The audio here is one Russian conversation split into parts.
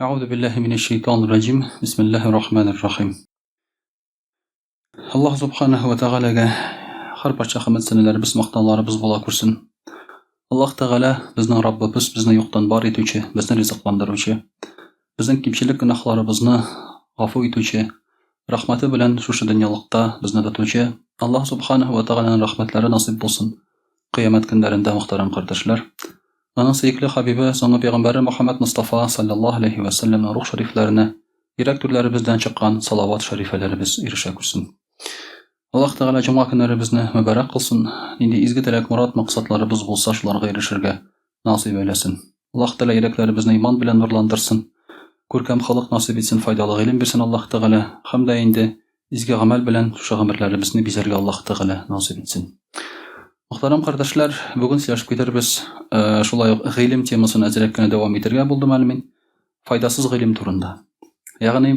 أعوذ بالله من الشيطان الرجيم بسم الله الرحمن الرحيم Allah subhanahu wa ta'alaga har barcha hamd sanalarimiz maqtanlarimiz bo'la ko'rsin. Alloh taolo bizning Robbimiz, bizni yo'qdan bor etuvchi, bizni rizqlantiruvchi, bizning kimchilik gunohlarimizni g'afur etuvchi, rahmati bilan shu dunyolikda bizni tutuvchi Alloh subhanahu wa ta'alaning rahmatlari nasib bo'lsin. Qiyomat kunlarida muhtaram qardoshlar, Onun sevgili Habibi, so'nggi payg'ambari Muhammad Mustafa sallallohu alayhi va sallamning ruh shariflarini yurak turlarimizdan chiqqan salovat sharifalarimiz erisha ko'rsin. Alloh taolo juma kunlarimizni muborak qilsin. Endi izgi tilak murod maqsadlarimiz bo'lsa, shularga erishirga nasib eylesin. Alloh taolo yuraklarimizni iymon bilan nurlantirsin. Ko'rkam xalq nasib etsin, foydali ilm bersin Alloh taolo. Hamda endi izgi amal bilan shu amallarimizni bizlarga Alloh taolo nasib etsin. Muhtaram qardoshlar, bugun сөйләшеп китербез шулай ук гыйлем темасын әзрәк кенә дәвам итәргә булдым әле мин. Файдасыз гыйлем турында. Ягъни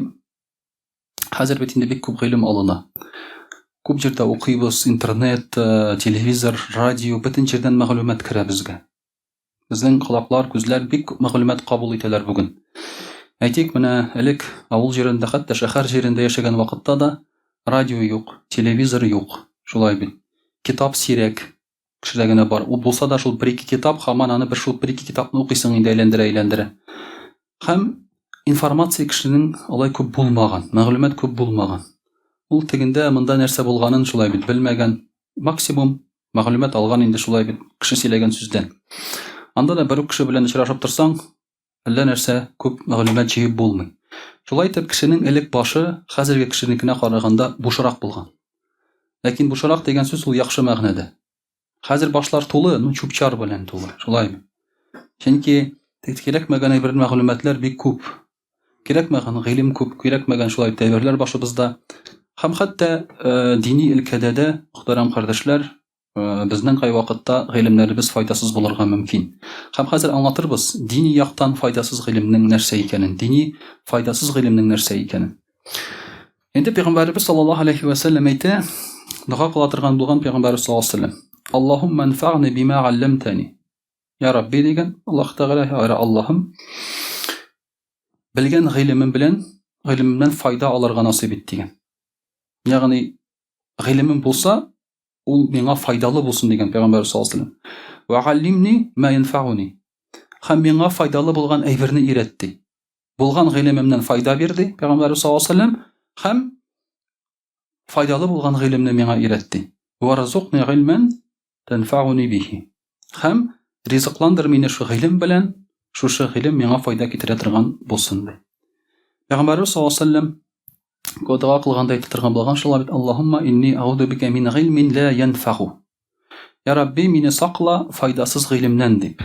хәзер бит инде бик күп гыйлем алына. Күп җирдә укыйбыз, интернет, телевизор, радио, бөтен җирдән мәгълүмат керә безгә. Безнең колаклар, күзләр бик күп мәгълүмат кабул итәләр бүген. Әйтик, менә элек авыл җирендә, хәтта шәһәр җирендә яшәгән вакытта да радио юк, телевизор юк. Шулай бит. Китап сирәк. Кешеләр бар. Ул булса да шул бер-ике китап, һаман аны бер шул бер-ике китапны укыйсың инде әйләндерә. Һәм информация кешенең алай күп булмаган, мәгълүмат күп булмаган. Ул тегендә монда нәрсә булганын шулай бит белмәгән. Максимум мәгълүмат алган инде шулай бит кеше сөйләгән сүздән. Анда да бер кеше белән очрашып торсаң, әллә нәрсә күп мәгълүмат җыеп булмый. Шулай итеп кешенең элек башы хәзерге кешенекенә караганда бушрак булган. Ләкин бушрак дигән сүз ул яхшы мәгънәдә. Хәзер башлар тулы, чүп-чар белән тулы. Шулаймы? Чөнки кирәкмәгән бер мәгълүматлар бик күп. Кирәкмәгән гыйлем күп, кирәкмәгән шулай тәбирләр башыбызда. Һәм хәтта дини илкәдә дә, мөхтәрәм кардәшләр, безнең кай вакытта гыйлемнәребез файдасыз булырга мөмкин. Һәм хәзер аңлатырбыз дини яктан файдасыз гыйлемнең нәрсә икәнен, дини файдасыз гыйлемнең нәрсә икәнен. Инде Пәйгамбәрбез саллаллаһу алейхи ва саллям әйтә, дуга кыла торган булган Пәйгамбәрбез саллаллаһу алейхи ва саллям: Allahumma anfa'ni bima 'allamtani. Ya Rabbi degen Allah Teala ya Allah'ım bilgen gıylımımdan fayda alırga nasip et degen. Yani gıylımım bulsa ul mena faydalı bulsun degen Peygamber sallallahu aleyhi ve sellem. Ve 'allimni ma yanfa'uni. Hem mena faydalı bulgan eyberni öğretti. Bulgan gıylımımdan fayda verdi Peygamber sallallahu aleyhi ve sellem. Hem faydalı bulgan gıylımını mena öğretti. Ve razukni ilmen تنفعني به. Һәм ризыкландыр мине шу гыйлем белән, шушы гыйлем миңа файда китерә торган булсын ди. Пәйгамбәрбез саллаллаһу алейхи ва саллям дуа кылганда әйтә торган булган шулай бит: Аллаһумма инни аъуду бика мин гыйлмин ла янфагу. Я Рабби, мине сакла файдасыз гыйлемнән дип.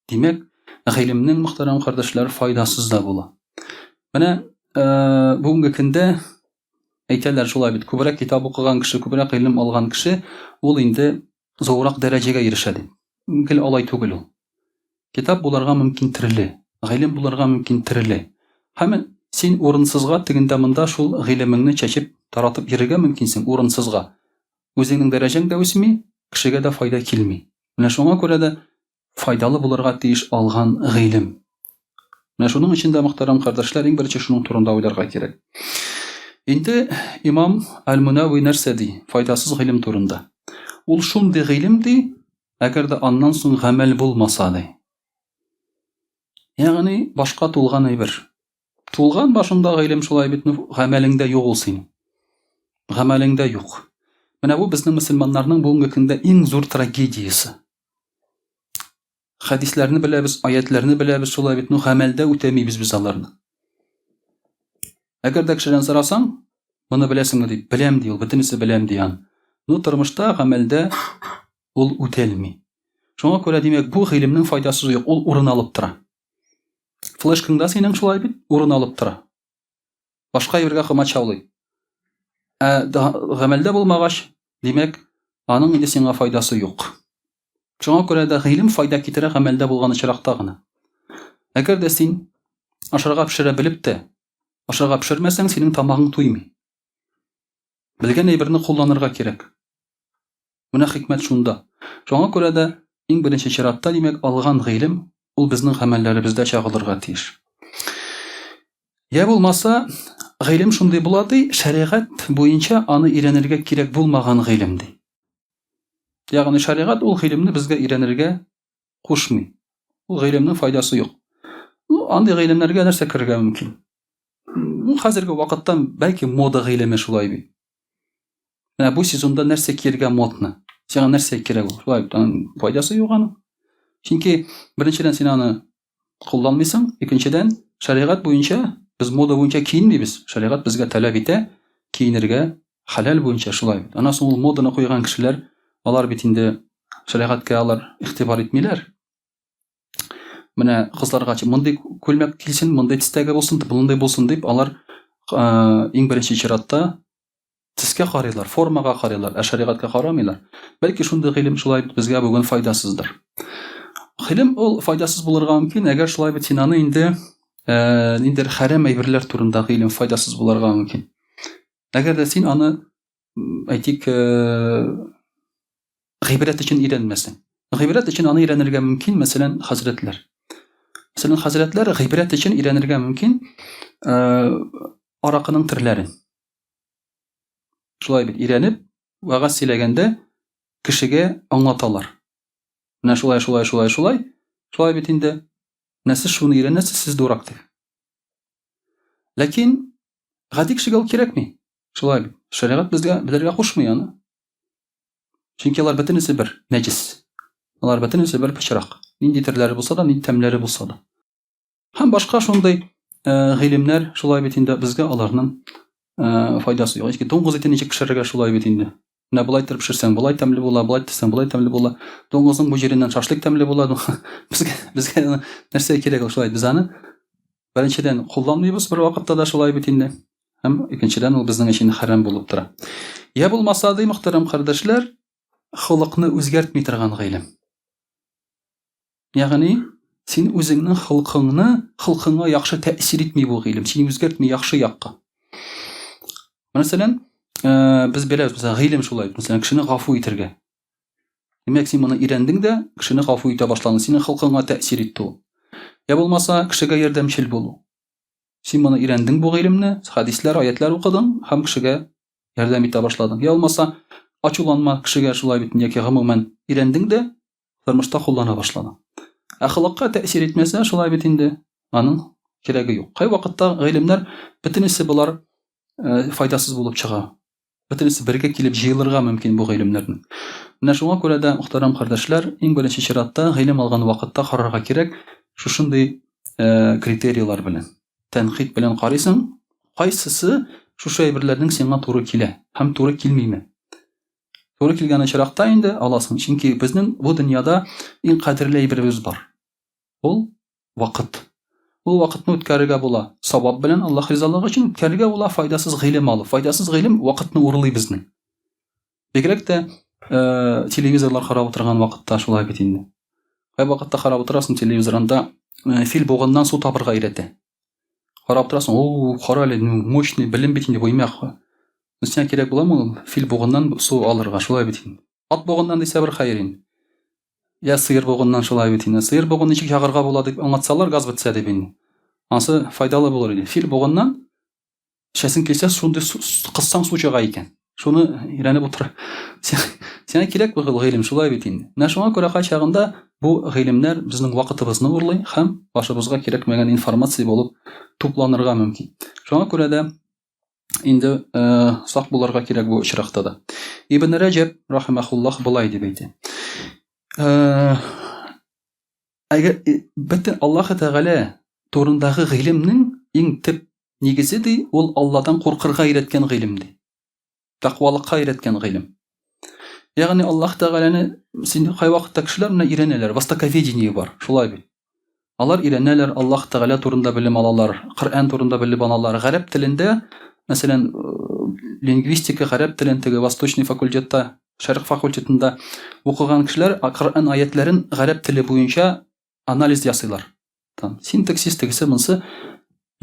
Димәк, гыйлемнең мөхтәрәм кардәшләр файдасыз да була. Менә бүгенге көндә әйтәләр шулай бит: күбрәк китап укыган кеше, күбрәк гыйлем алган кеше, ул инде зурак дәрәҗәгә ирешәде. Мөмкин алай түгел ул. Китап буларга мөмкин тирле, гыйлем буларга мөмкин тирле. Һәм син урынсызга тегендә монда шул гыйлемеңне чәчеп таратып йөрергә мөмкинсең урынсызга. Үзеңнең дәрәҗәң дә үсми, кешегә дә файда килми. Менә шуңа күрә дә файдалы буларга тиеш алган гыйлем. Менә шуның өчен дә мөхтәрәм кардәшләр, иң беренче шуның турында уйларга кирәк. Инде Имам Аль-Мунавви нәрсә ди файдасыз гыйлем турында? Ул шундый гыйлем ди, әгәр дә аннан соң гамәл булмаса ди. Ягъни башка тулган әйбер. Тулган башында гыйлем шулай бит, гамәлеңдә юк ул синең. Гамәлеңдә юк. Менә бу безнең мөселманнарның бүгенге көндә иң зур трагедиясе. Хадисләрне беләбез, аятләрне беләбез, шулай бит, гамәлдә үтәмибез без аларны. Әгәр дә кешедән сорасаң, моны беләсеңме ди, беләм ди, ул бөтенесе беләм ди ан. Тормышта, гамәлдә ул үтәлми. Шуңа күрә димәк, бу гыйлемнең файдасы юк, ул урын алып тора. Флешкаңда синең шулай бит, урын алып тора. Башка ергә хымачаулый. Гамәлдә булмагач, димәк, аның инде сиңа файдасы юк. Шуңа күрә дә гыйлем файда китерә гамәлдә булган очракта гына. Әгәр дә син ашарга пешерә белеп тә, ашарга пешермәсәң, синең тамагың туймый. Белгән әйберне кулланырга кирәк. Менә хикмәт шунда. Шуңа күрә дә иң беренче чиратта димәк алган гыйлем ул безнең гамәлләребездә чагылырга тиеш. Я булмаса, гыйлем шундый була ди, шәригать буенча аны өйрәнергә кирәк булмаган гыйлем ди. Ягъни шәригать ул гыйлемне безгә өйрәнергә кушмый. Ул гыйлемнең файдасы юк. Андый гыйлемнәргә нәрсә керергә мөмкин? Хәзерге вакытта бәлки мода гыйлеме шулай бит. Менә бу сезонда нәрсә киергә модны? Сиңа нәрсә кирәк ул? Шулай бит, аның файдасы юк аның. Чөнки беренчедән син аны кулланмыйсың, икенчедән шәригать буенча без мода буенча киенмибез. Шәригать безгә таләп итә киенергә хәләл буенча шулай бит. Аннан соң ул моданы куйган кешеләр, алар бит инде шәригатькә алар игътибар итмиләр. Менә кызларга мондый күлмәк килсен, мондый төстәге булсын, булындай булсын дип, алар иң беренче чиратта төскә карыйлар, формага карыйлар, ә шәригатькә карамыйлар. Бәлки шундый гыйлем шулай бит безгә бүген файдасыздыр. Гыйлем ул файдасыз булырга мөмкин, әгәр шулай бит син аны инде хәрам әйберләр турында гыйлем файдасыз булырга мөмкин. Әгәр дә син аны әйтик гыйбрәт өчен өйрәнмәсәң. Гыйбрәт өчен аны өйрәнергә мөмкин, мәсәлән, хәзрәтләр. Мәсәлән, хәзрәтләр гыйбрәт өчен өйрәнергә мөмкин аракының төрләрен. Шулай бит өйрәнеп, вагаз сөйләгәндә кешегә аңлаталар. Менә шулай бит инде нәрсә шуны өйрәнәсез, сез дурак дип. Ләкин гади кешегә ул кирәкми. Шулай бит. Шәригать безгә белергә кушмый аны. Чөнки алар бөтенесе бер нәҗис. Алар бөтенесе бер пычрак. Нинди төрләре булса да, нинди тәмләре булса да. Һәм башка шундый гыйлемнәр шулай бит инде безгә аларның файдасы юк. Доңгыз итен ничек пешерергә шулай бит инде. Менә булай итеп пешерсәң, булай тәмле була, булай итсәң, булай тәмле була. Доңгызның бу җиреннән шашлык тәмле була. Безгә нәрсә кирәк ул шулай? Без аны беренчедән кулланмыйбыз бер вакытта да шулай бит инде. Һәм икенчедән ул безнең өчен хәрам булып тора. Я булмаса ди, мөхтәрәм кардәшләр, хылыкны үзгәртми торган гыйлем. Ягъни син үзеңнең хылкыңа яхшы тәэсир итми бу гыйлем. Син үзгәртми яхшы якка. Мәсәлән, без беләбез, гыйлем шулай. Мәсәлән, кешене гафу итәргә. Димәк, син моны өйрәндең дә, кешене гафу итә башладың. Синең хылкыңа тәэсир итте ул. Я булмаса, кешегә ярдәмчел булу. Син моны өйрәндең бу гыйлемне, хадисләр, аятлар укыдың, һәм кешегә ярдәм итә башладың. Я булмаса, ачуланма кешегә шулай бит, яки гомумән өйрәндең дә, тормышта куллана башладың. Хылыкка тәэсир итмәсә, шулай бит инде аның кирәге юк. Кай вакытта гыйлемнәр бөтенесе булар файдасыз булып чыга. Бөтенесе бергә килеп җыелырга мөмкин бу гыйлемнәрнең. Менә шуңа күрә дә, мөхтәрәм кардәшләр, иң беренче чиратта гыйлем алган вакытта карарга кирәк шушындый критерийлар белән. Тәнкыйть белән карыйсың, кайсысы шушы әйберләрнең сиңа туры килә һәм туры килмиме? Туры килгән чиракта инде аласың. Чөнки безнең бу дөньяда иң кадерле әйберебез бар. Ул вакыт. Ул вакытны үткәрергә була. Савап белән, Аллаһ ризалыгы өчен үткәрергә була, файдасыз гыйлем алып. Файдасыз гыйлем вакытны урлый безнең. Бигрәк тә телевизорлар карап утырган вакытта шулай бит инде. Кай вакытта карап утырасың телевизорында, фил бугыннан су табырга өйрәтә. Карап торасың, о, кара әле, мощный белем бит инде бу имя. Сиңа кирәк буламы ул фил бугыннан су алырга, шулай бит инде. Ат бугыннан дисә бер хәер инде. Я сыер бугыннан шулай бит инде. Сыер бугын ничек ягырга була дип аңлатсалар, газ бетсә дип инде. Ансы файдалы булыр иде. Фил бугыннан шәсең килсә, шундый кыссаң су чыга икән. Шуны өйрәнеп утыр. Сиңа кирәк бу гыйлем шулай бит инде. Менә шуңа күрә кайчагында бу гыйлемнәр безнең вакытыбызны урлый һәм башыбызга кирәкмәгән информация булып тупланырга мөмкин. Шуңа күрә дә инде сак булырга кирәк бу очракта да. Ибн Раҗаб рахимахуллаһ булай дип әйтә. Әгәр бөтен Аллаһ Тәгалә турындагы гыйлемнең иң төп нигезе ди, ул Алладан куркырга өйрәткән гыйлем ди. Тақвалыкка өйрәткән гыйлем. Ягъни Аллаһ Тәгаләне син кай вакытта кешеләр менә өйрәнәләр, востоковедение бар, шулай бит. Алар өйрәнәләр, Аллаһ Тәгалә турында белем алалар, Коръән турында белем алалар, гарәп телендә, мәсәлән, лингвистика гарәп телен теге восточный факультетта, шәрq факультетында укыган кешеләр Коръән аятларын гарәп теле буенча анализ ясыйлар. Синтаксис тегесе монсы.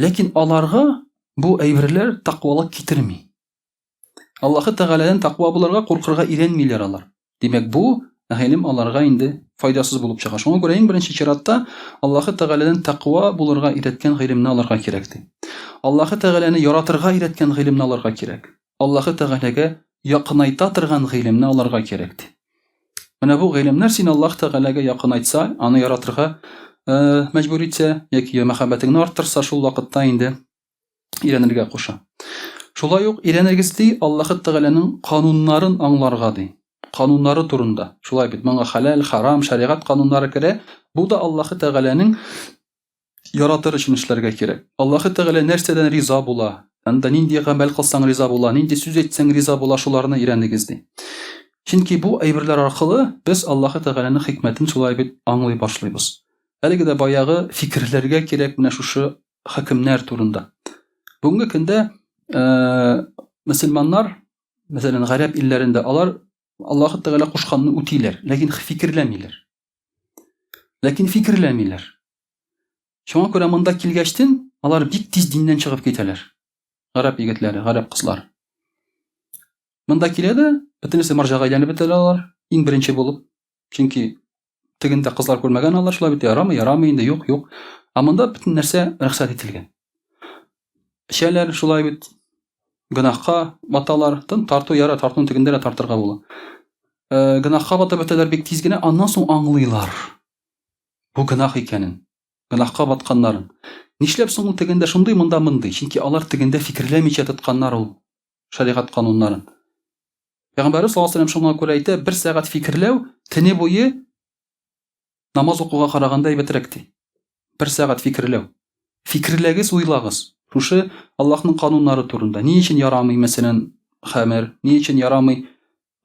Ләкин аларга бу әйберләр тақвалык китерми. Аллаһ Тәгаләдән тақва булырга, куркырга өйрәнмиләр алар. Димәк, бу гыйлем аларга инде файдасыз булып чыга. Шуңа күрә иң беренче чиратта Аллаһ Тәгаләдән тақва булырга өйрәткән гыйлемне аларга кирәк ди. Аллаһы Тәгаләне яратырга өйрәткән гыйлемне алырга кирәк. Аллаһы Тәгаләгә якынайта торган гыйлемне алырга кирәк. Менә бу гыйлемнәр син Аллаһ Тәгаләгә якынайтса, аны яратырга мәҗбүр итсә, яки мәхәббәтеңне арттырса, шул вакытта инде өйрәнергә куша. Шулай ук өйрәнегез ди Аллаһы Тәгаләнең кануннарын аңларга ди. Кануннары турында. Шулай бит, моңа халал, харам, шариғат кануннары керә. Бу да Аллаһы Тәгаләнең яратыр өчен эшләргә кирәк. Аллаһы Тәгалә нәрсәдән риза була? Анда нинди гамәл кылсаң риза була, нинди сүз әйтсәң риза була, шуларны өйрәнегез ди. Чөнки бу әйберләр аркылы без Аллаһы Тәгаләнең хикмәтен шулай бит аңлый башлыйбыз. Әлеге дә баягы фикерләргә кирәк менә шушы хөкемнәр турында. Бүгенге көндә мөселманнар, мәсәлән, гарәп илләрендә алар Аллаһы Тәгалә кушканны үтиләр, ләкин фикерләмиләр. Шуңа күрә монда килгәчтен алар бик тиз диннән чыгып китәләр. Гарәп егетләре, гарәп кызлар. Монда килә дә бөтенесе марҗага әйләнеп бетәләр алар, иң беренче булып. Чөнки тегендә кызлар күрмәгән алар, шулай бит ярамый инде, юк. Ә монда бөтен нәрсә рөхсәт ителгән. Эчәләр, шулай бит гөнаһка баталар, тарту яра, тартуның тегендә дә тартырга була. Гөнаһка батып бетәләр бик тиз генә, аннан соң аңлыйлар. Бу гөнаһ икәнен, гөнаһка батканнарын. Нишләп соң ул тегендә шундый, монда мондый? Чөнки алар тегендә фикерләмичә тотканнар ул шариғат кануннарын. Пәйгамбәрбез саллаллаһу алейһи ва сәлләм шуңа күрә әйтә, 1 сәгать фикерләү төне буе намаз укуга караганда әйбәтрәк ди. 1 сәгать фикерләү. Фикерләгез, уйлагыз. Шушы Аллаһның кануннары турында. Ни өчен ярамый, мәсәлән, хәмер, ни өчен ярамый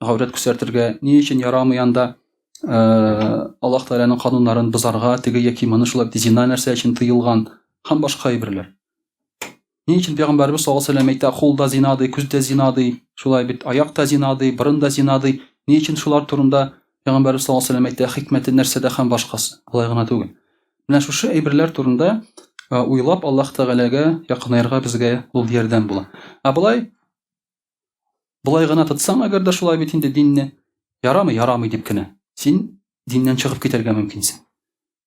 гаврат күрсәтергә, ни өчен ярамый анда Аллаһ Тәгаләнең кануннарын бозарга, теге яки моны шулай зина нәрсә өчен тыелган, һәм башка әйберләр. Ни өчен Пәйгамбәрбез саллаллаһу алейһи ва сәлләм әйтә, кул да зина ди, күз дә зина ди, шулай бит аяк та зина ди, борын да зина ди. Ни өчен шулар турында Пәйгамбәрбез саллаллаһу алейһи ва сәлләм әйтә, хикмәте нәрсәдә һәм башкасы. Болай гына түгел. Менә шушы әйберләр турында уйлап Аллаһ Тәгаләгә якынайырга безгә ул ярдәм була. Болай гына тотсаң, әгәр дә шулай бит инде динне ярамый дип кенә, син диннән чыгып китәргә мөмкинсең.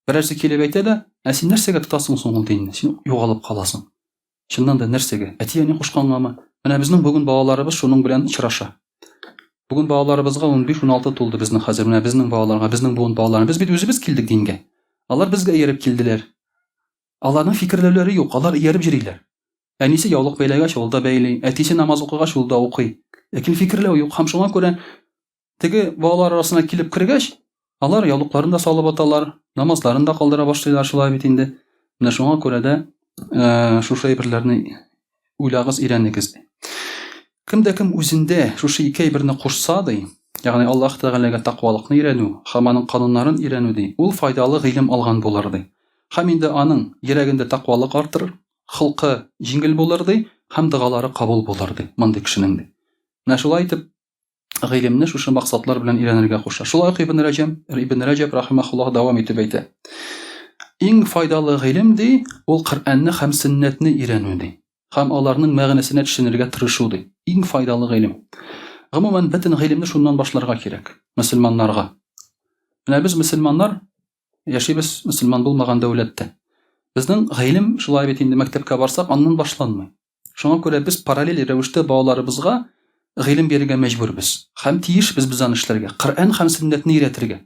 Берәрсе килеп әйтә дә, син нәрсәгә тотасың соң ул динне? Син югалып каласың. Чыннан да нәрсәгә? Әти-әни кушкангамы? Менә безнең бүген балаларыбыз шуның белән очраша. Бүген балаларыбызга 15-16 тулды безнең хәзер. Менә безнең балаларга, безнең буын балаларына без бит үзебез килдек дингә. Алар безгә ияреп килделәр. Аларның фикерләүләре юк, алар ияреп йөриләр. Әнисе яулык бәйләгәч, ул да бәйли, әтисе намаз укыгач, ул да укый. Ләкин фикерләү юк, һәм шуңа күрә теге балалар арасына килеп кергәч, алар яулыкларын да салып аталар, намазларын да калдыра башлыйлар, шулай бит инде. Менә шуңа күрә дә шушы әйберләрне уйлагыз, өйрәнегез ди. Кемдә кем үзендә шушы ике әйберне кушса ди, ягъни Аллаһ Тәгаләгә тақвалыкны өйрәнү, һәм аның кануннарын өйрәнү ди, ул файдалы гыйлем алган булыр ди. Һәм инде аның йөрәгендә тақвалык артыр, хылкы җиңел булыр ди, һәм дугалары кабул булыр ди, мондый кешенең ди. Менә шулай итеп гыйлемне шушы максатлар белән өйрәнергә куша. Шулай ук Ибн Раҗаб рахимахуллаһ дәвам итеп әйтә. Иң файдалы гыйлем ди, ул Коръәнне һәм сөннәтне өйрәнү ди. Һәм аларның мәгънәсенә төшенергә тырышу ди. Иң файдалы гыйлем. Гомумән бөтен гыйлемне шуннан башларга кирәк, мөселманнарга. Менә без мөселманнар яшибез мөселман булмаган дәүләттә. Безнең гыйлем шулай бит инде мәктәпкә барсак, аннан башланмый. Шуңа күрә без параллель рәвештә балаларыбызга гыйлем бирергә мәҗбүрбез. Һәм тиешбез без аны эшләргә. Коръән һәм сөннәтне өйрәтергә.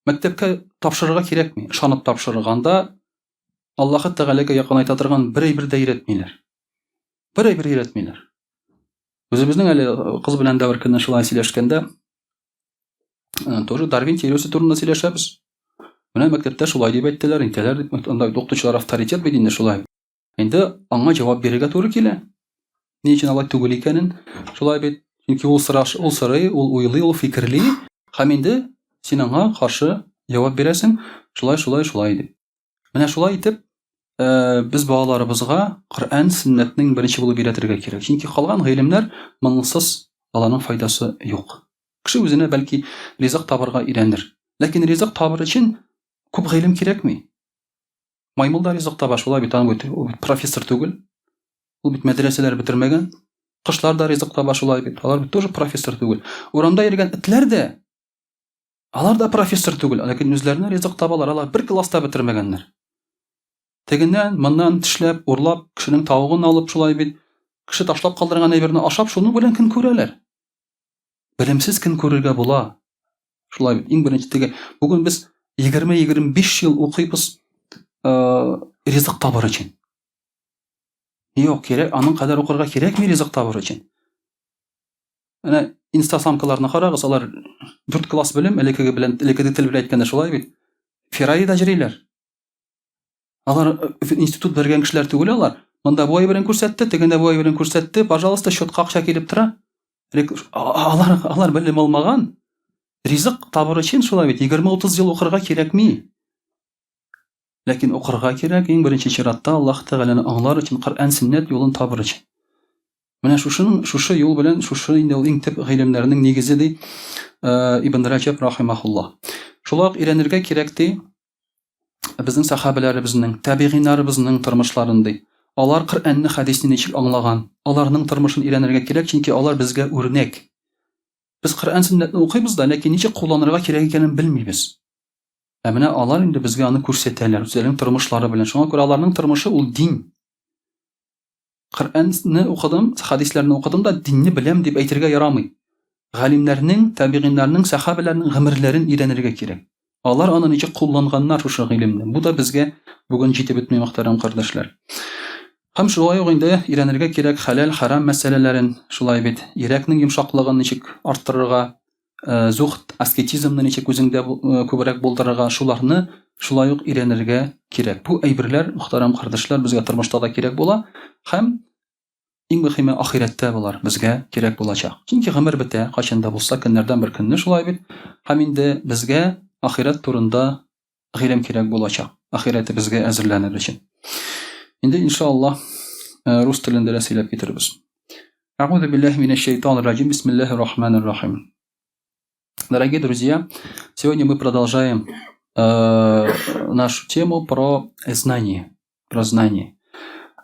Мәктәпкә тапшырырга кирәкми. Ышанып тапшырганда Аллаһы Тәгаләгә якынайта торган бер әйбер дә өйрәтмиләр. Бер әйбер өйрәтмиләр. Үзебезнең әле кыз белән дә бер көнне шулай сөйләшкәндә, тоже Дарвин теориясе турында сөйләшәбез. Менә мәктәптә шулай дип әйттеләр, интелләр дип, анда укытучылар авторитет бит инде шулай. Инде аңа җавап бирергә туры килә. Ни өчен алай түгел икәнен, шулай бит, чөнки ул сорый, ул уйлый, ул фикерли, һәм инде син аңа каршы җавап бирәсең, шулай дип. Менә шулай итеп, без балаларыбызга Коръән, сөннәтнең беренче булып өйрәтергә кирәк. Чөнки калган гыйлемнәр моңсыз, аларның файдасы юк. Кеше үзенә бәлки ризык табырга өйрәнер. Ләкин ризык табыр өчен күп гыйлем кирәкми. Маймыл да ризык таба, шулай бит, ул профессор түгел. Ул бит мәдрәсәләр бетермәгән. Кышлар да ризык таба, шулай бит. Алар бит тоже профессор түгел. Урамда йөргән этләр дә, алар да профессор түгел, ләкин үзләренә ризык табалар. Алар бер класста бетермәгәннәр. Тегеннән, моннан тешләп, урлап, кешенең тавыгын алып шулай бит, кеше ташлап калдырган әйберне ашап, шуның белән көн күрәләр. Белемсез көн күрергә була. Шулай бит, иң беренче теге, бүген без 20-25 ел укыйбыз ризык табыр өчен. Юк, кирәк, аның кадәр укырга кирәкми ризык табыр өчен. Әнә инстасамкаларны карагыз, алар 4 класс белем, элекеге тел белән әйткәндә шулай бит. Феррарида йөриләр. Алар институт бергән кешеләр түгел алар. Монда бу әйберен күрсәтте, тегендә бу әйберен күрсәтте, пожалуйста, счетка акча килеп тора. Алар белем алмаган. Ризык табыр өчен шулай бит 20-30 ел укырга кирәкми. Ләкин укырга кирәк, иң беренче чиратта Аллаһ Тәгаләне аңлар өчен, Коръән сөннәт юлын табыр өчен. Менә шушы юл белән, шушы инде ул иң төп гыйлемнәрнең нигезе ди Ибн Раҗаб рахимахуллаһ. Шулай ук өйрәнергә кирәк ди безнең сахабаларыбызның, табигиннарыбызның тормышларын ди. Алар Коръәнне, хадисне ничек аңлаган, аларның тормышын өйрәнергә кирәк, чөнки алар безгә үрнәк. Без Коръән сөннәтне укыйбыз да, ләкин ничек кулланырга кирәк икәнен белмибез. Менә алар инде безгә аны күрсәтәләр, үзләренең тормышлары белән. Шуңа күрә аларның тормышы ул дин. Коръәнне укыдым, хадисләрне укыдым да динне беләм дип әйтергә ярамый. Галимнәрнең, табигиннарның, сахабаларның гомерләрен өйрәнергә кирәк. Алар аны ничек кулланганнар шушы гыйлемне. Бу да безгә бүген җитеп бетми, мөхтәрәм кардәшләр. Һәм шулай ук инде өйрәнергә кирәк хәләл, харам мәсьәләләрен, шулай бит. Йөрәкнең йомшаклыгын ничек арттырырга, зухд, аскетизмны ничек үзеңдә күбрәк булдырырга, шуларны шулай ук өйрәнергә кирәк. Бу әйберләр, мөхтәрәм кардәшләр, безгә тормышта да кирәк була, һәм иң мөһиме ахирәттә булар, безгә кирәк булачак. Чөнки гомер бетә, кайчан да булса, көннәрдән бер көнне шулай бит. Һәм инде безгә ахирәт турында гыйлем кирәк булачак. Ахирәте безгә әзерләнер өчен. Инде иншаллаһ рус телендә дә сөйләп китербез. Аъузу биллаһи минаш шайтанир раҗим. Бисмиллаһир рахманир рахим. Дорогие друзья, сегодня мы продолжаем нашу тему про знание.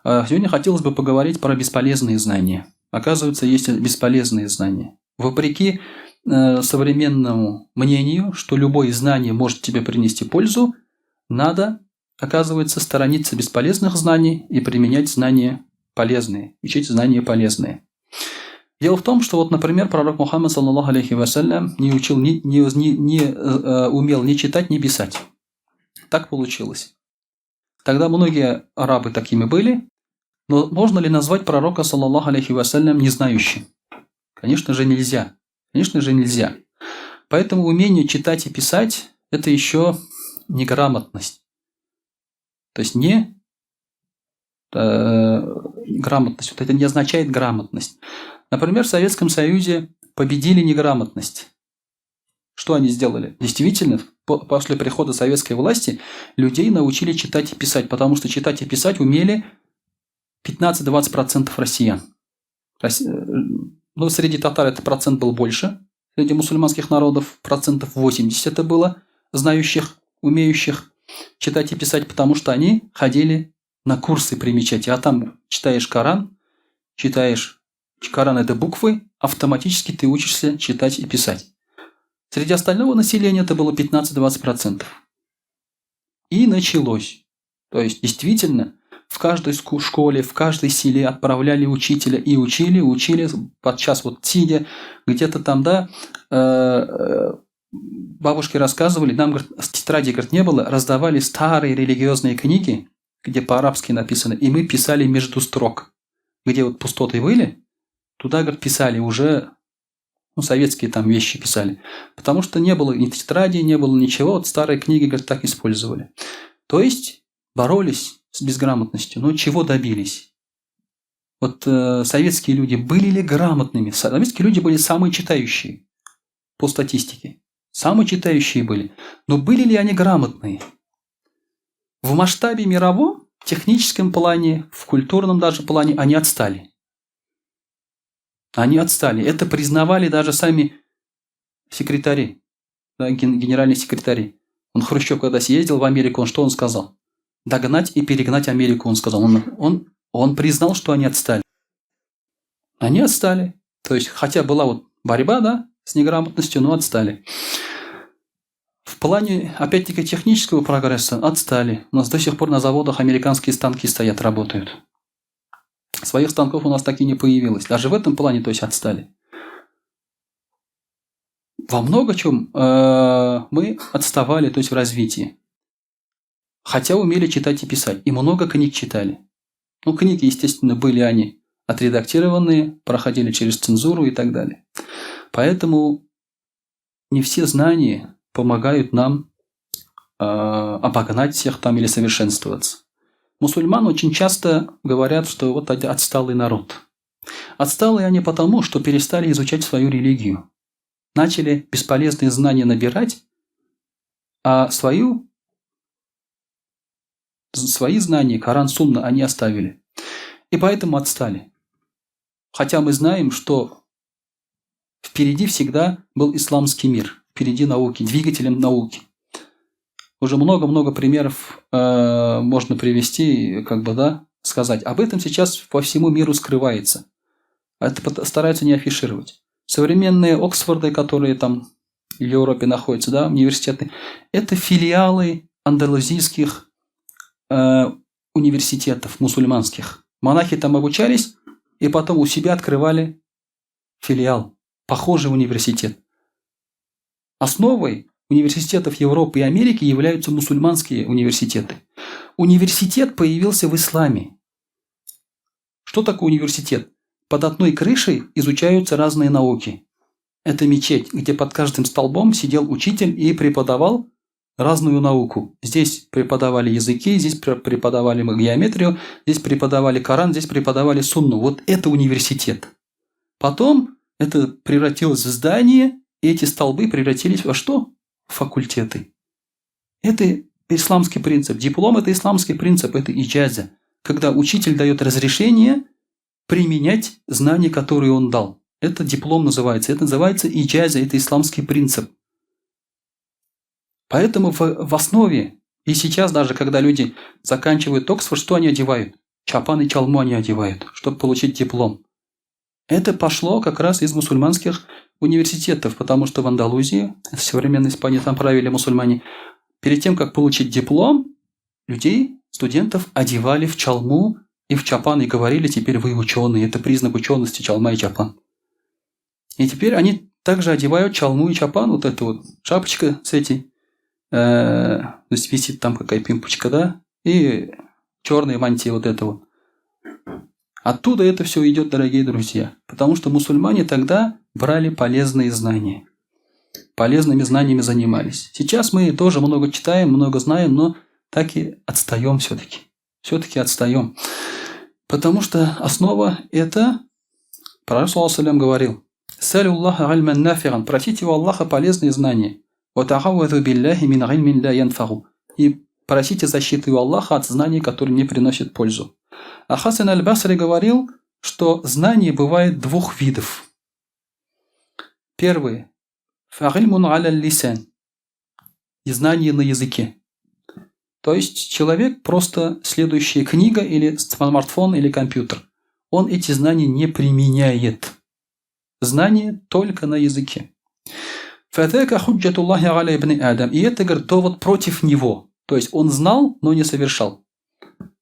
Сегодня хотелось бы поговорить про бесполезные знания. Оказывается, есть бесполезные знания. Вопреки современному мнению, что любое знание может тебе принести пользу, надо, оказывается, сторониться бесполезных знаний и применять знания полезные, учить знания полезные. Дело в том, что вот, например, пророк Мухаммад, саллаллаху алейхи вассалям, не умел ни читать, ни писать. Так получилось. Тогда многие арабы такими были, но можно ли назвать пророка, саллаллаху алейхи вассалям, незнающим? Конечно же нельзя. Конечно же нельзя. Поэтому умение читать и писать – это еще не грамотность. То есть не грамотность. Вот это не означает грамотность. Например, в Советском Союзе победили неграмотность. Что они сделали? Действительно, после прихода советской власти людей научили читать и писать, потому что читать и писать умели 15-20% россиян. Но среди татар этот процент был больше. Среди мусульманских народов 80% это было знающих, умеющих читать и писать, потому что они ходили на курсы при мечети. А там читаешь Коран, Коран это буквы, автоматически ты учишься читать и писать. Среди остального населения это было 15-20%. И началось. То есть, действительно, в каждой школе, в каждой селе отправляли учителя и учили, подчас вот сидя, где-то там, да, бабушки рассказывали, нам, говорит, тетради, говорит, не было, раздавали старые религиозные книги, где по-арабски написано, и мы писали между строк, где вот пустоты были, туда, говорит, писали уже, советские там вещи писали, потому что не было ни тетради, не было ничего, вот старые книги, говорит, так использовали. То есть боролись с безграмотностью, но чего добились? Вот советские люди были ли грамотными? Советские люди были самые читающие по статистике. Самые читающие были. Но были ли они грамотные? В масштабе мировом, в техническом плане, в культурном даже плане они отстали. Они отстали. Это признавали даже сами секретари, да, генеральные секретари. Хрущев, когда съездил в Америку, что он сказал? Догнать и перегнать Америку, он сказал. Он признал, что они отстали. Они отстали. То есть, хотя была вот борьба, да, с неграмотностью, но отстали. плане, опять-таки, технического прогресса отстали. У нас до сих пор на заводах американские станки стоят, работают. Своих станков у нас так и не появилось. Даже в этом плане, то есть, отстали. Во много чем мы отставали, то есть, в развитии. Хотя умели читать и писать. И много книг читали. Ну, книги, естественно, были они отредактированные, проходили через цензуру и так далее. Поэтому не все знания помогают нам обогнать всех там или совершенствоваться. Мусульман очень часто говорят, что вот отсталый народ. Отсталые они потому, что перестали изучать свою религию. Начали бесполезные знания набирать, а свои знания, Коран, Сунна, они оставили. И поэтому отстали. Хотя мы знаем, что впереди всегда был исламский мир, впереди науки, двигателем науки. Уже много-много примеров можно привести, сказать. Об этом сейчас по всему миру скрывается. Это стараются не афишировать. Современные Оксфорды, которые там в Европе находятся, да, университеты, это филиалы андалузийских университетов мусульманских. Монахи там обучались, и потом у себя открывали филиал, похожий университет. Основой университетов Европы и Америки являются мусульманские университеты. Университет появился в исламе. Что такое университет? Под одной крышей изучаются разные науки. Это мечеть, где под каждым столбом сидел учитель и преподавал разную науку. Здесь преподавали языки, здесь преподавали геометрию, здесь преподавали Коран, здесь преподавали Сунну. Вот это университет. Потом это превратилось в здание, и эти столбы превратились во что? В факультеты. Это исламский принцип. Диплом – это исламский принцип, это иджаза. Когда учитель дает разрешение применять знания, которые он дал. Это диплом называется. Это называется иджаза, это исламский принцип. Поэтому в основе, и сейчас даже, когда люди заканчивают Оксфорд, что они одевают? Чапан и чалму они одевают, чтобы получить диплом. Это пошло как раз из мусульманских университетов, потому что в Андалузии, в современной Испании, там правили мусульмане. Перед тем, как получить диплом, людей, студентов одевали в чалму и в чапан и говорили: теперь вы ученые. Это признак учености, чалма и чапан. И теперь они также одевают чалму и чапан, вот эта вот шапочка с этой, то есть висит там какая пимпочка, да, и черная мантия вот этого. Оттуда это все идет, дорогие друзья. Потому что мусульмане тогда брали полезные знания. Полезными знаниями занимались. Сейчас мы тоже много читаем, много знаем, но так и отстаем все-таки. Все-таки отстаем. Потому что основа это, Пророк саллаллаху алейхи говорил: «Салюллаха альман нафиран», просите у Аллаха полезные знания. «Ватахаввазу билляхи мин ильмин ля янфаху», и просите защиты у Аллаха от знаний, которые не приносят пользу. А Хасан аль-Басри говорил, что знания бывает двух видов. Первый – фагильмун аля лисан, и знание на языке. То есть человек просто следующая книга или смартфон или компьютер. Он эти знания не применяет. Знания только на языке. «Фадака худжатуллахи аля ибн Адам». И это, говорит, довод против него. То есть он знал, но не совершал.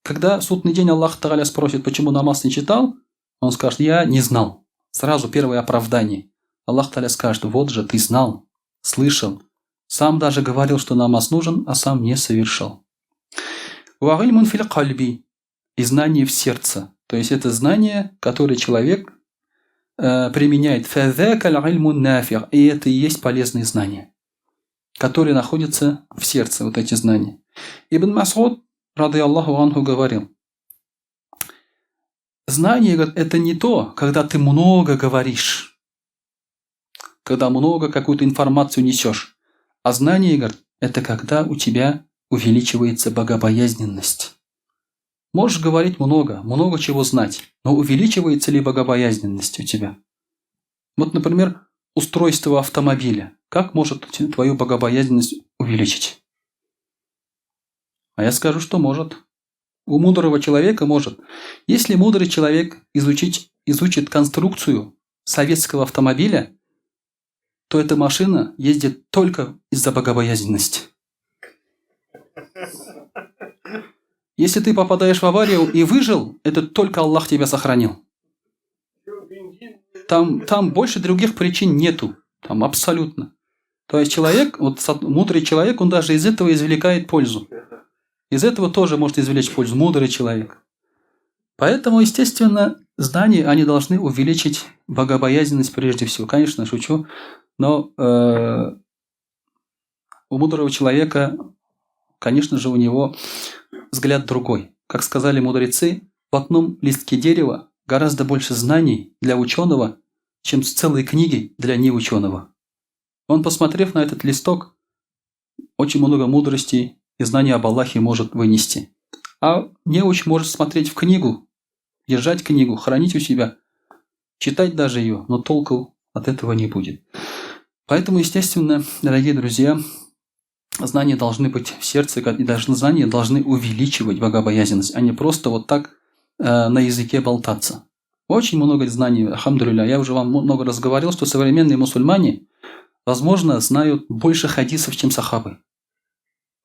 Когда в судный день Аллах Тааля спросит, почему намаз не читал, он скажет: я не знал. Сразу первое оправдание. Аллах Тааля скажет: вот же ты знал, слышал, сам даже говорил, что намаз нужен, а сам не совершал. «Вагильмун фил кальби», и знание в сердце. То есть это знание, которое человек применяет. «Фазака аль-ильмун нафир», и это и есть полезные знания, которые находятся в сердце, вот эти знания. Ибн Мас'уд, рады Аллаху анху, говорил: знание, говорит, это не то, когда ты много говоришь, когда много какую-то информацию несешь. А знание, говорит, это когда у тебя увеличивается богобоязненность. Можешь говорить много, много чего знать, но увеличивается ли богобоязненность у тебя? Вот, например, устройство автомобиля. Как может твою богобоязненность увеличить? А я скажу, что может. У мудрого человека может. Если мудрый человек изучит конструкцию советского автомобиля, то эта машина ездит только из-за богобоязненности. Если ты попадаешь в аварию и выжил, это только Аллах тебя сохранил. Там больше других причин нету. Там абсолютно. То есть человек, вот мудрый человек, он даже из этого извлекает пользу. Из этого тоже может извлечь пользу мудрый человек. Поэтому, естественно, знания, они должны увеличить богобоязненность прежде всего. Конечно, шучу, но у мудрого человека, конечно же, у него взгляд другой. Как сказали мудрецы, в одном листке дерева гораздо больше знаний для ученого, чем с целой книги для неученого. Он, посмотрев на этот листок, очень много мудрости и знаний об Аллахе может вынести. А неуч может смотреть в книгу, держать книгу, хранить у себя, читать даже ее, но толку от этого не будет. Поэтому, естественно, дорогие друзья, знания должны быть в сердце, и даже знания должны увеличивать богобоязненность, а не просто вот так на языке болтаться. Очень много знаний, альхамдулилля. Я уже вам много раз говорил, что современные мусульмане, возможно, знают больше хадисов, чем сахабы.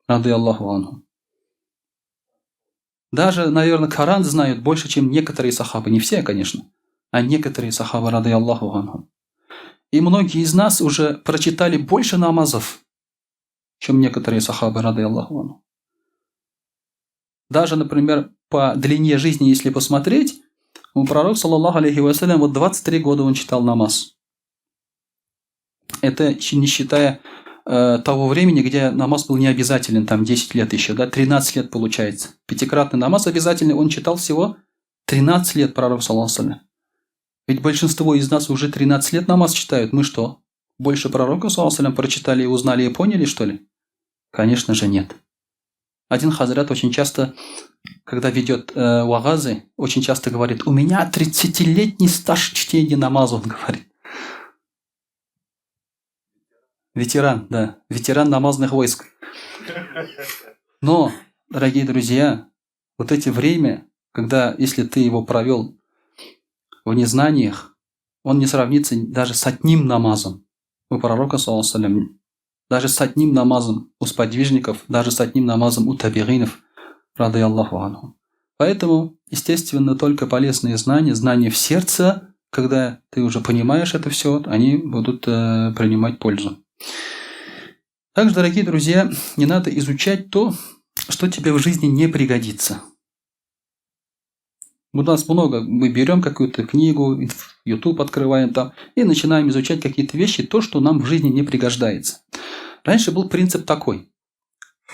Рады Аллаху анху. Даже, наверное, Коран знают больше, чем некоторые сахабы. Не все, конечно, а некоторые сахабы, рады Аллаху анху. И многие из нас уже прочитали больше намазов, чем некоторые сахабы, рады Аллаху анху. Даже, например, по длине жизни, если посмотреть, у пророка, саллаллаху алейхи вассалям, вот 23 года он читал намаз. Это не считая того времени, где намаз был не обязателен, там 10 лет еще, да, 13 лет получается. Пятикратный намаз обязательный, он читал всего 13 лет пророк, саллаллаху алейхи вассалям. Ведь большинство из нас уже 13 лет намаз читают. Мы что, больше пророка, саллаллаху алейхи вассалям, прочитали и узнали и поняли, что ли? Конечно же нет. Один хазрат очень часто, когда ведет вагазы, очень часто говорит: у меня 30-летний стаж чтения намаза, он говорит. Ветеран, да, ветеран намазных войск. Но, дорогие друзья, вот эти время, когда, если ты его провел в незнаниях, он не сравнится даже с одним намазом у пророка, саллаллаху алейхи вассалям, даже с одним намазом у сподвижников, даже с одним намазом у табигинов, рады Аллаху анху. Поэтому, естественно, только полезные знания, знания в сердце, когда ты уже понимаешь это все, они будут принимать пользу. Также, дорогие друзья, не надо изучать то, что тебе в жизни не пригодится. У нас много, мы берем какую-то книгу, YouTube открываем там и начинаем изучать какие-то вещи, то, что нам в жизни не пригождается. Раньше был принцип такой.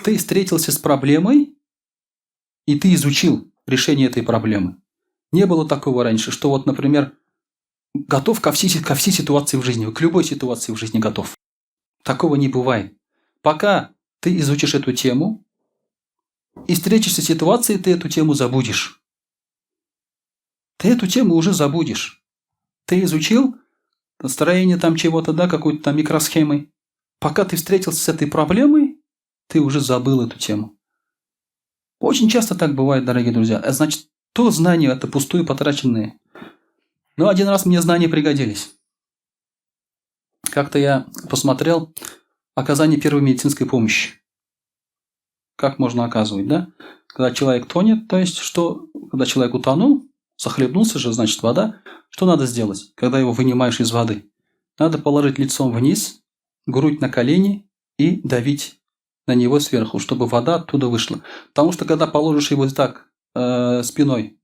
Ты встретился с проблемой, и ты изучил решение этой проблемы. Не было такого раньше, что вот, например, готов ко всей ситуации в жизни, к любой ситуации в жизни готов. Такого не бывает. Пока ты изучишь эту тему и встретишься с ситуацией, ты эту тему забудешь. Ты эту тему уже забудешь. Ты изучил строение там чего-то, да, какой-то там микросхемой. Пока ты встретился с этой проблемой, ты уже забыл эту тему. Очень часто так бывает, дорогие друзья. Значит, то знания это пустую потраченные. Но один раз мне знания пригодились. Как-то я посмотрел оказание первой медицинской помощи. Как можно оказывать, да? Когда человек тонет, то есть что, когда человек утонул, захлебнулся же, значит, вода. Что надо сделать, когда его вынимаешь из воды? Надо положить лицом вниз, грудь на колени и давить на него сверху, чтобы вода оттуда вышла. Потому что, когда положишь его так спиной,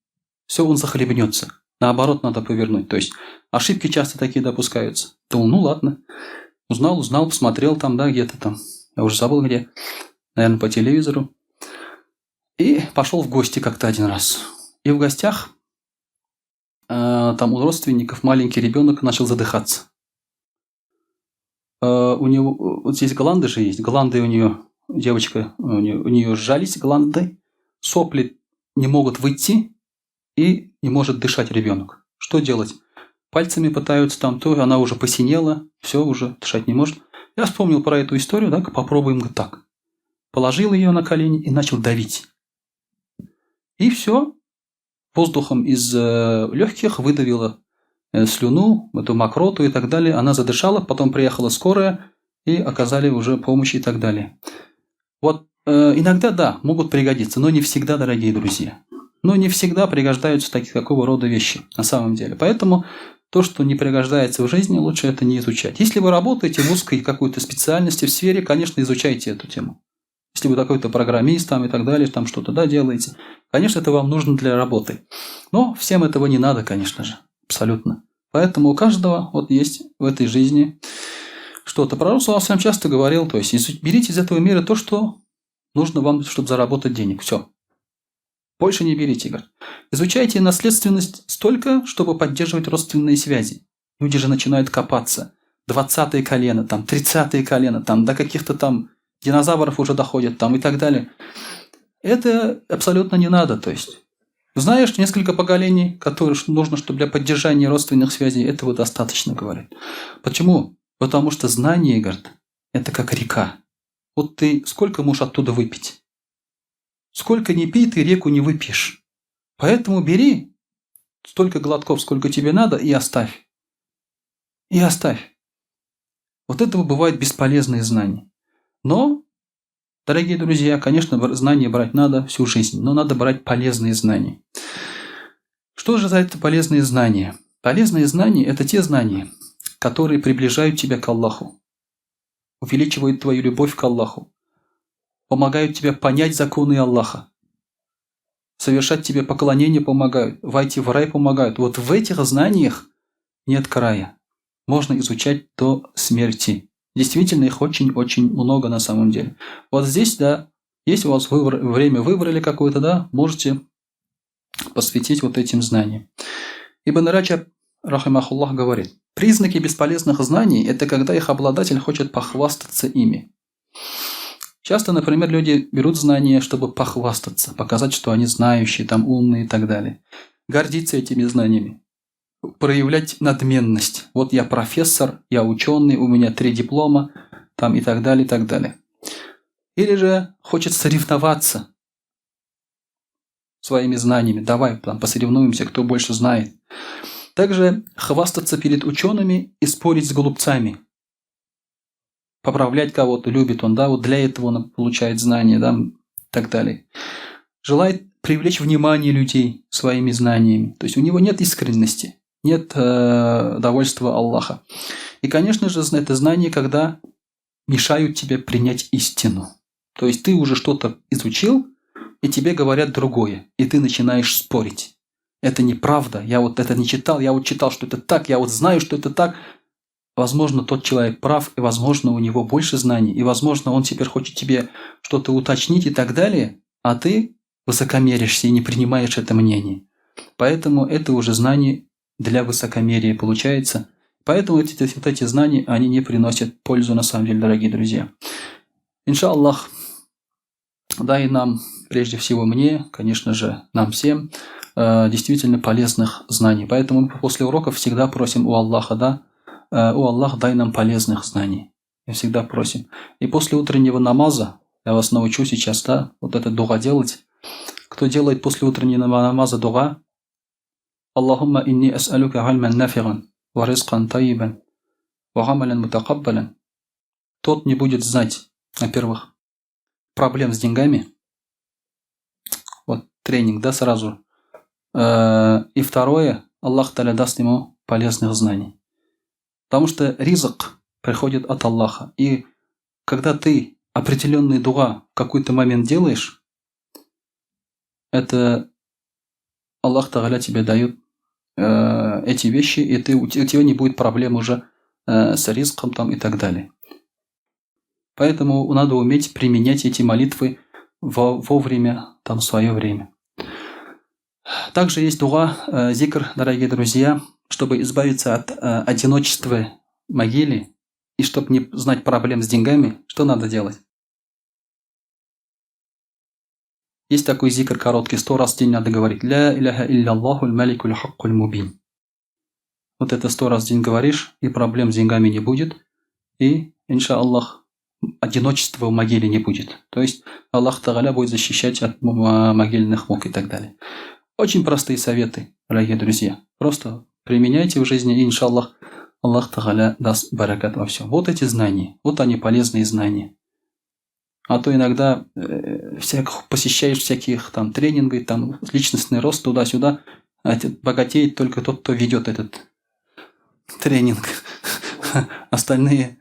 все, он захлебнется. Наоборот, надо повернуть. То есть, ошибки часто такие допускаются. Думал, ну ладно. Узнал, посмотрел там, да, где-то там. Я уже забыл где. Наверное, по телевизору. И пошел в гости как-то один раз. И в гостях там у родственников маленький ребенок начал задыхаться. У него вот здесь гланды же есть. Гланды у нее, девочка, у нее сжались гланды. Сопли не могут выйти. И не может дышать ребенок. Что делать? Пальцами пытаются там, то она уже посинела, все, уже дышать не может. Я вспомнил про эту историю, да, попробуем так. Положил ее на колени и начал давить. И все, воздухом из легких выдавило слюну, эту мокроту и так далее. Она задышала, потом приехала скорая и оказали уже помощь и так далее. Вот иногда, да, могут пригодиться, но не всегда, дорогие друзья. Но не всегда пригождаются такого рода вещи на самом деле. Поэтому то, что не пригождается в жизни, лучше это не изучать. Если вы работаете в узкой какой-то специальности, в сфере, конечно, изучайте эту тему. Если вы какой-то программист там, и так далее, там что-то делаете, конечно, это вам нужно для работы. Но всем этого не надо, конечно же, абсолютно. Поэтому у каждого вот есть в этой жизни что-то. Пророк сам часто говорил, то есть берите из этого мира то, что нужно вам, чтобы заработать денег. Все. Больше не берите, говорит. Изучайте наследственность столько, чтобы поддерживать родственные связи. Люди же начинают копаться. 20-е колено, там, 30-е колено, там, до каких-то там динозавров уже доходят, там, и так далее. Это абсолютно не надо, то есть. Знаешь, несколько поколений, которые нужно, чтобы для поддержания родственных связей, этого достаточно, говорит. Почему? Потому что знание, говорит, это как река. Вот ты сколько можешь оттуда выпить? Сколько не пей, ты реку не выпьешь. Поэтому бери столько глотков, сколько тебе надо, и оставь. И оставь. Вот этого бывают бесполезные знания. Но, дорогие друзья, конечно, знания брать надо всю жизнь, но надо брать полезные знания. Что же за это полезные знания? Полезные знания – это те знания, которые приближают тебя к Аллаху, увеличивают твою любовь к Аллаху, помогают тебе понять законы Аллаха, совершать тебе поклонение помогают, войти в рай помогают. Вот в этих знаниях нет края. Можно изучать до смерти. Действительно, их очень-очень много на самом деле. Вот здесь, да, если у вас время выбрали какое-то, да, можете посвятить вот этим знаниям. Ибн Раджаб, рахимахуллах, говорит, признаки бесполезных знаний – это когда их обладатель хочет похвастаться ими. Часто, например, люди берут знания, чтобы похвастаться, показать, что они знающие, там умные и так далее. Гордиться этими знаниями. Проявлять надменность. Вот я профессор, я ученый, у меня 3 диплома, там и так далее, и так далее. Или же хочет соревноваться своими знаниями. Давай там посоревнуемся, кто больше знает. Также хвастаться перед учеными и спорить с глупцами. Поправлять кого-то, любит он, да, вот для этого он получает знания, да, и так далее. Желает привлечь внимание людей своими знаниями. То есть у него нет искренности, нет довольства Аллаха. И, конечно же, это знания, когда мешают тебе принять истину. То есть ты уже что-то изучил, и тебе говорят другое, и ты начинаешь спорить. Это неправда, я вот это не читал, я вот читал, что это так, я вот знаю, что это так. Возможно, тот человек прав, и, возможно, у него больше знаний, и, возможно, он теперь хочет тебе что-то уточнить и так далее, а ты высокомеришься и не принимаешь это мнение. Поэтому это уже знание для высокомерия получается. Поэтому эти знания, они не приносят пользу на самом деле, дорогие друзья. Иншаллах, дай нам, прежде всего мне, конечно же, нам всем, действительно полезных знаний. Поэтому мы после уроков всегда просим у Аллаха, да, «О Аллах, дай нам полезных знаний». И всегда просим. И после утреннего намаза, я вас научу сейчас, да, вот это дуга делать. Кто делает после утреннего намаза дуга? Аллахумма инни ас'алюка альман нафиган, ва ризкан тайибан, ва амалян мутакаббалян. Тот не будет знать, во-первых, проблем с деньгами. Вот тренинг, да, сразу. И второе, Аллах Та'аля даст ему полезных знаний. Потому что ризк приходит от Аллаха. И когда ты определенный дуа в какой-то момент делаешь, это Аллах Та'аля тебе дает эти вещи, и у тебя не будет проблем уже с ризком там, и так далее. Поэтому надо уметь применять эти молитвы вовремя, там, в свое время. Также есть дуа, зикр, дорогие друзья, чтобы избавиться от одиночества в могиле и чтобы не знать проблем с деньгами, что надо делать? Есть такой зикр короткий, 100 раз в день надо говорить. «Ля иляха илляллахуль маликуль хаккуль мубин». Вот это 100 раз в день говоришь, и проблем с деньгами не будет, и, иншаллах, одиночества в могиле не будет. То есть Аллах Та'аля будет защищать от могильных мук и так далее. Очень простые советы, дорогие друзья. Просто применяйте в жизни, и иншаллах, Аллах Тааля даст баракат во всем. Вот эти знания, вот они полезные знания. А то иногда посещаешь всяких там тренингов, там личностный рост туда-сюда, а богатеет только тот, кто ведет этот тренинг. Остальные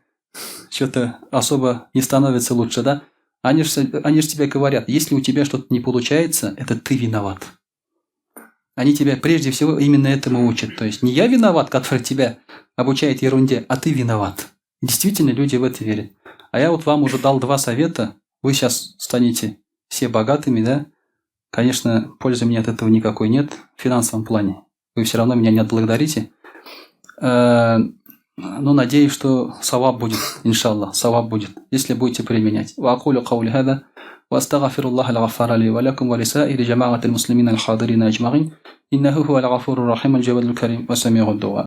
что-то особо не становятся лучше, да? Они же тебе говорят, если у тебя что-то не получается, это ты виноват. Они тебя прежде всего именно этому учат. То есть не я виноват, который тебя обучает ерунде, а ты виноват. И действительно люди в это верят. А я вот вам уже дал 2 совета. Вы сейчас станете все богатыми, да? Конечно, пользы мне от этого никакой нет в финансовом плане. Вы все равно меня не отблагодарите. Но надеюсь, что саваб будет, иншаллах, саваб будет, если будете применять. وأقول قولي هذا وأستغفر الله الغفار لي ولكم ولسائر جماعة المسلمين الحاضرين أجمعين إنه هو الغفور الرحيم الجواد الكريم وسميع الدعاء.